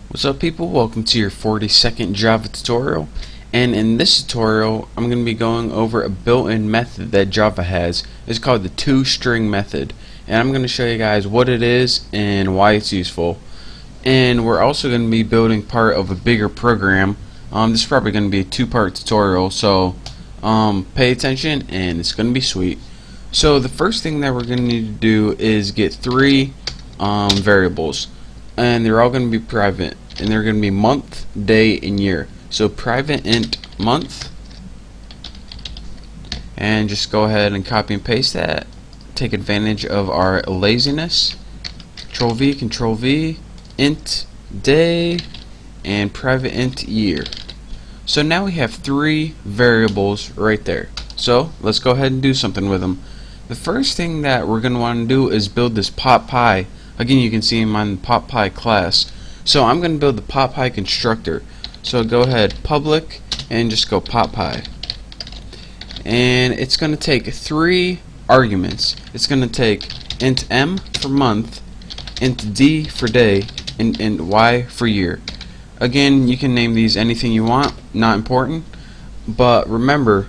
What's up, people? Welcome to your 40-second Java tutorial. And in this tutorial I'm going to be going over a built-in method that Java has. It's called the toString method, and I'm going to show you guys what it is and why it's useful. And we're also going to be building part of a bigger program. This is probably going to be a two-part tutorial, so pay attention and it's going to be sweet. So the first thing that we're going to need to do is get three variables, and they're all going to be private, and they're going to be month, day, and year. So private int month, and just go ahead and copy and paste that. Take advantage of our laziness. Control V, int day, and private int year. So now we have three variables right there. So let's go ahead and do something with them. The first thing that we're going to want to do is build this PopPy. Again, you can see him on the PopPy class. So I'm going to build the PopPy constructor. So go ahead, public, and just go PopPy. And it's going to take three arguments. It's going to take int m for month, int d for day, and int y for year. Again, you can name these anything you want, not important. But remember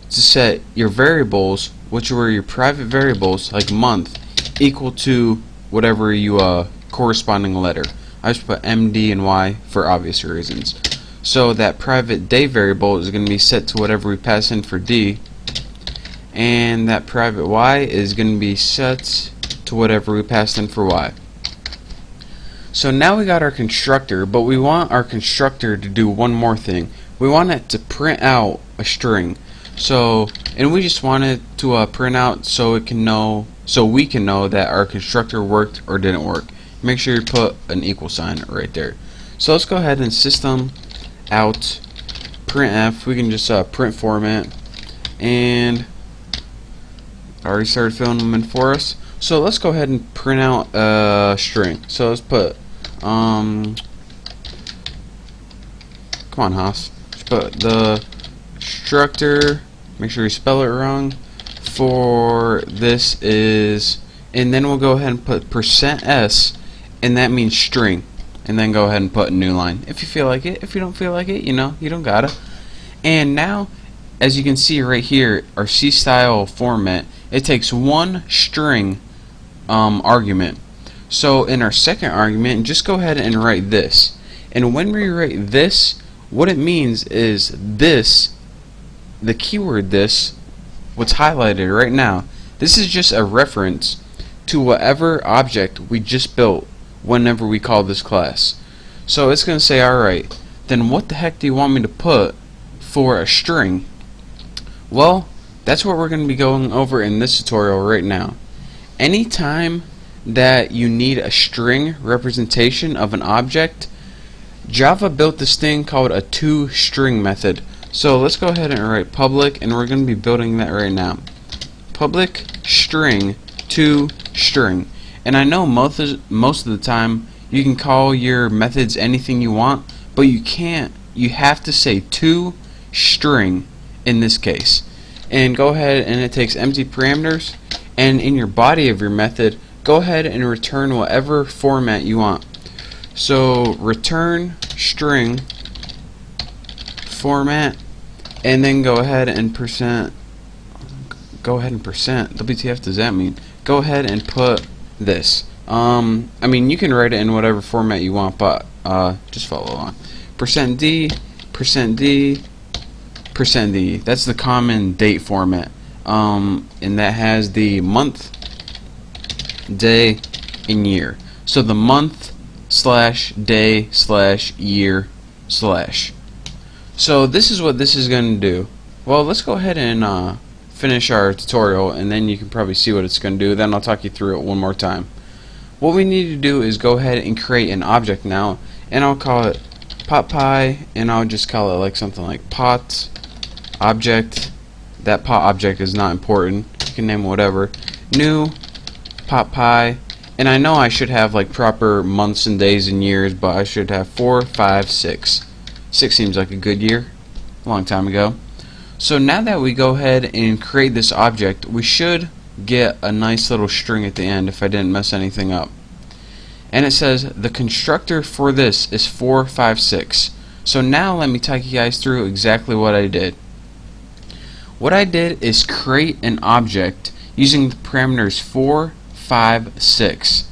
to set your variables, which were your private variables, like month, equal to whatever you corresponding letter. I just put M, D, and Y for obvious reasons. So that private day variable is going to be set to whatever we pass in for D, and that private Y is going to be set to whatever we passed in for Y. So now we got our constructor, but we want our constructor to do one more thing. We want it to print out a string. So, and we just want it to print out so we can know that our constructor worked or didn't work. Make sure you put an equal sign right there. So let's go ahead and system out printf. We can just print format, and I already started filling them in for us. So let's go ahead and print out a string. So let's put come on, Haas. Let's put the constructor. Make sure you spell it wrong. For this is, and then we'll go ahead and put %s, and that means string, and then go ahead and put a new line if you feel like it. If you don't feel like it, you know, you don't gotta. And now, as you can see right here, our C style format, it takes one string argument. So in our second argument, just go ahead and write this. And when we write this, what it means is this, the keyword this, what's highlighted right now, this is just a reference to whatever object we just built whenever we call this class. So it's going to say, alright, then what the heck do you want me to put for a string? Well, that's what we're going to be going over in this tutorial right now. Anytime that you need a string representation of an object, Java built this thing called a toString method. So let's go ahead and write public, and we're going to be building that right now. Public string toString. And I know most of the time you can call your methods anything you want, but you can't. You have to say toString in this case. And go ahead, and it takes empty parameters, and in your body of your method, go ahead and return whatever format you want. So return string format, and then go ahead and percent. WTF does that mean? Go ahead and put this. I mean, you can write it in whatever format you want, but just follow along. %d, %d, %d. That's the common date format, and that has the month, day, and year. So the month / day / year /. So this is what this is going to do. Well, let's go ahead and finish our tutorial, and then you can probably see what it's going to do. Then I'll talk you through it one more time. What we need to do is go ahead and create an object now, and I'll call it PopPy, and I'll just call it like something like pot object. That pot object is not important. You can name whatever. New PopPy. And I know I should have like proper months and days and years, but I should have 4, 5, 6. 6 seems like a good year, a long time ago. So now that we go ahead and create this object, we should get a nice little string at the end if I didn't mess anything up. and it says the constructor for this is 456. So now let me take you guys through exactly what I did. What I did is create an object using the parameters 4, 5, 6.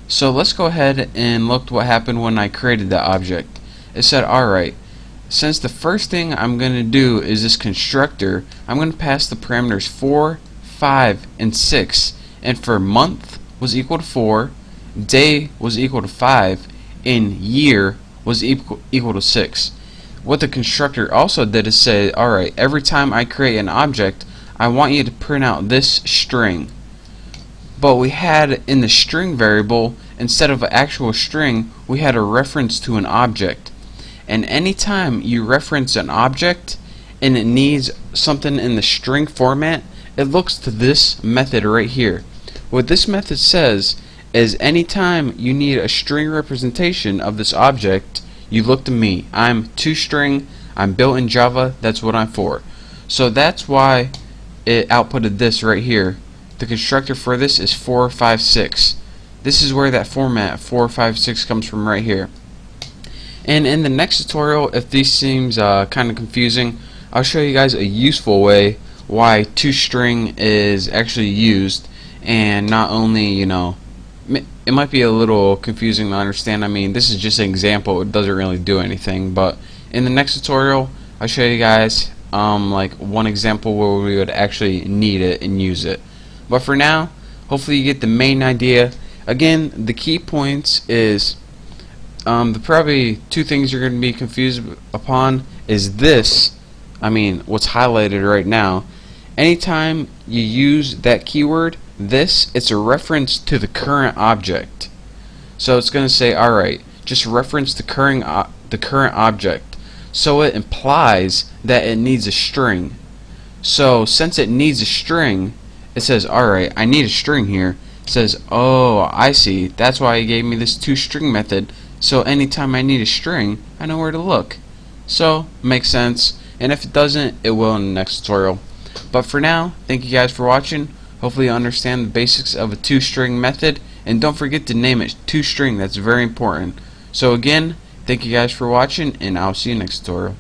So let's go ahead and look what happened when I created that object. It said, alright, since the first thing I'm going to do is this constructor, I'm going to pass the parameters 4, 5, and 6. And for month was equal to 4, day was equal to 5, and year was equal to 6. What the constructor also did is say, alright, every time I create an object, I want you to print out this string. But we had in the string variable, instead of an actual string, we had a reference to an object. And anytime you reference an object and it needs something in the string format, it looks to this method right here. What this method says is anytime you need a string representation of this object, you look to me. I'm toString, I'm built in Java, that's what I'm for. So that's why it outputted this right here. The constructor for this is 456. This is where that format 456 comes from right here. And in the next tutorial, if this seems kind of confusing, I'll show you guys a useful way why toString is actually used, and not only, you know, it might be a little confusing to understand. I mean, this is just an example, it doesn't really do anything, but in the next tutorial I'll show you guys like one example where we would actually need it and use it. But for now, hopefully you get the main idea. Again, the key points is the probably two things you're going to be confused upon is this. I mean, what's highlighted right now. Anytime you use that keyword, this, it's a reference to the current object. So it's going to say, alright, just reference the current object. So it implies that it needs a string. So since it needs a string, it says, alright, I need a string here. It says, oh, I see, that's why he gave me this toString method. So anytime I need a string, I know where to look. So, makes sense. And if it doesn't, it will in the next tutorial. But for now, thank you guys for watching. Hopefully you understand the basics of a toString method, and don't forget to name it toString. That's very important. So again, thank you guys for watching, and I'll see you next tutorial.